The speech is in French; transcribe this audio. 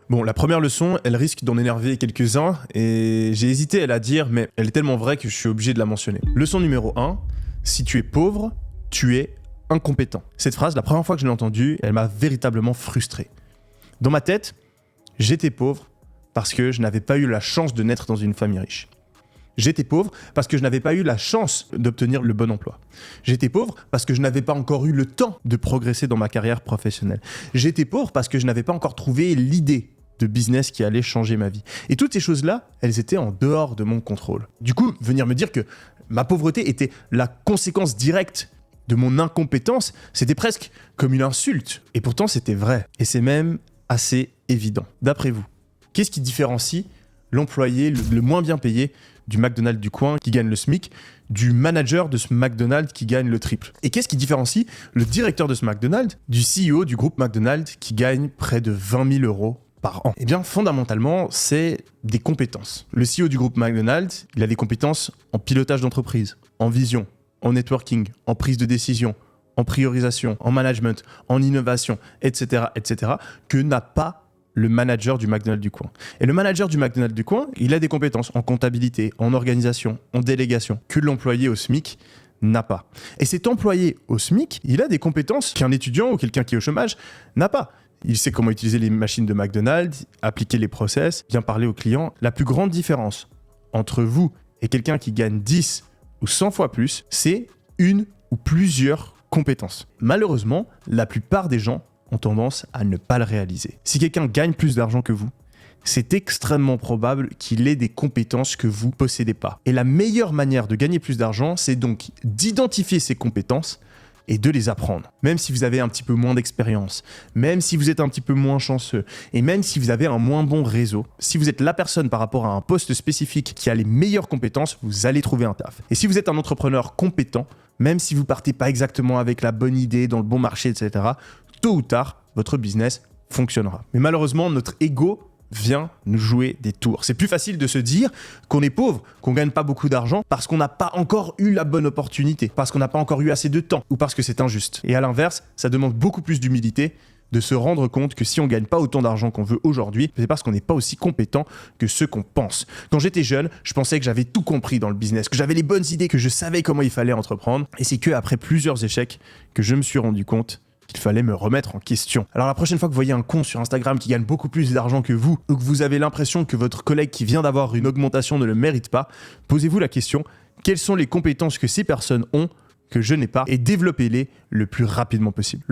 Bon, la première leçon, elle risque d'en énerver quelques-uns, et j'ai hésité à la dire, mais elle est tellement vraie que je suis obligé de la mentionner. Leçon numéro 1, si tu es pauvre, tu es incompétent. Cette phrase, la première fois que je l'ai entendue, elle m'a véritablement frustré. Dans ma tête, j'étais pauvre parce que je n'avais pas eu la chance de naître dans une famille riche. J'étais pauvre parce que je n'avais pas eu la chance d'obtenir le bon emploi. J'étais pauvre parce que je n'avais pas encore eu le temps de progresser dans ma carrière professionnelle. J'étais pauvre parce que je n'avais pas encore trouvé l'idée de business qui allait changer ma vie. Et toutes ces choses-là, elles étaient en dehors de mon contrôle. Du coup, venir me dire que ma pauvreté était la conséquence directe de mon incompétence, c'était presque comme une insulte. Et pourtant, c'était vrai. Et c'est même assez évident. D'après vous, qu'est-ce qui différencie l'employé le moins bien payé du McDonald's du coin qui gagne le SMIC, du manager de ce McDonald's qui gagne le triple? Et qu'est-ce qui différencie le directeur de ce McDonald's du CEO du groupe McDonald's qui gagne près de 20 000 euros par an? Eh bien, fondamentalement, c'est des compétences. Le CEO du groupe McDonald's, il a des compétences en pilotage d'entreprise, en vision, en networking, en prise de décision, en priorisation, en management, en innovation, etc., que n'a pas le manager du McDonald's du coin. Et le manager du McDonald's du coin, il a des compétences en comptabilité, en organisation, en délégation, que l'employé au SMIC n'a pas. Et cet employé au SMIC, il a des compétences qu'un étudiant ou quelqu'un qui est au chômage n'a pas. Il sait comment utiliser les machines de McDonald's, appliquer les process, bien parler aux clients. La plus grande différence entre vous et quelqu'un qui gagne 10 ou 100 fois plus, c'est une ou plusieurs compétences. Malheureusement, la plupart des gens ont tendance à ne pas le réaliser. Si quelqu'un gagne plus d'argent que vous, c'est extrêmement probable qu'il ait des compétences que vous ne possédez pas. Et la meilleure manière de gagner plus d'argent, c'est donc d'identifier ces compétences et de les apprendre. Même si vous avez un petit peu moins d'expérience, même si vous êtes un petit peu moins chanceux, et même si vous avez un moins bon réseau, si vous êtes la personne par rapport à un poste spécifique qui a les meilleures compétences, vous allez trouver un taf. Et si vous êtes un entrepreneur compétent, même si vous partez pas exactement avec la bonne idée, dans le bon marché, etc., tôt ou tard, votre business fonctionnera. Mais malheureusement, notre ego vient nous jouer des tours. C'est plus facile de se dire qu'on est pauvre, qu'on gagne pas beaucoup d'argent parce qu'on n'a pas encore eu la bonne opportunité, parce qu'on n'a pas encore eu assez de temps ou parce que c'est injuste. Et à l'inverse, ça demande beaucoup plus d'humilité de se rendre compte que si on gagne pas autant d'argent qu'on veut aujourd'hui, c'est parce qu'on n'est pas aussi compétent que ceux qu'on pense. Quand j'étais jeune, je pensais que j'avais tout compris dans le business, que j'avais les bonnes idées, que je savais comment il fallait entreprendre. Et c'est que après plusieurs échecs que je me suis rendu compte qu'il fallait me remettre en question. Alors la prochaine fois que vous voyez un con sur Instagram qui gagne beaucoup plus d'argent que vous, ou que vous avez l'impression que votre collègue qui vient d'avoir une augmentation ne le mérite pas, posez-vous la question, quelles sont les compétences que ces personnes ont que je n'ai pas, et développez-les le plus rapidement possible.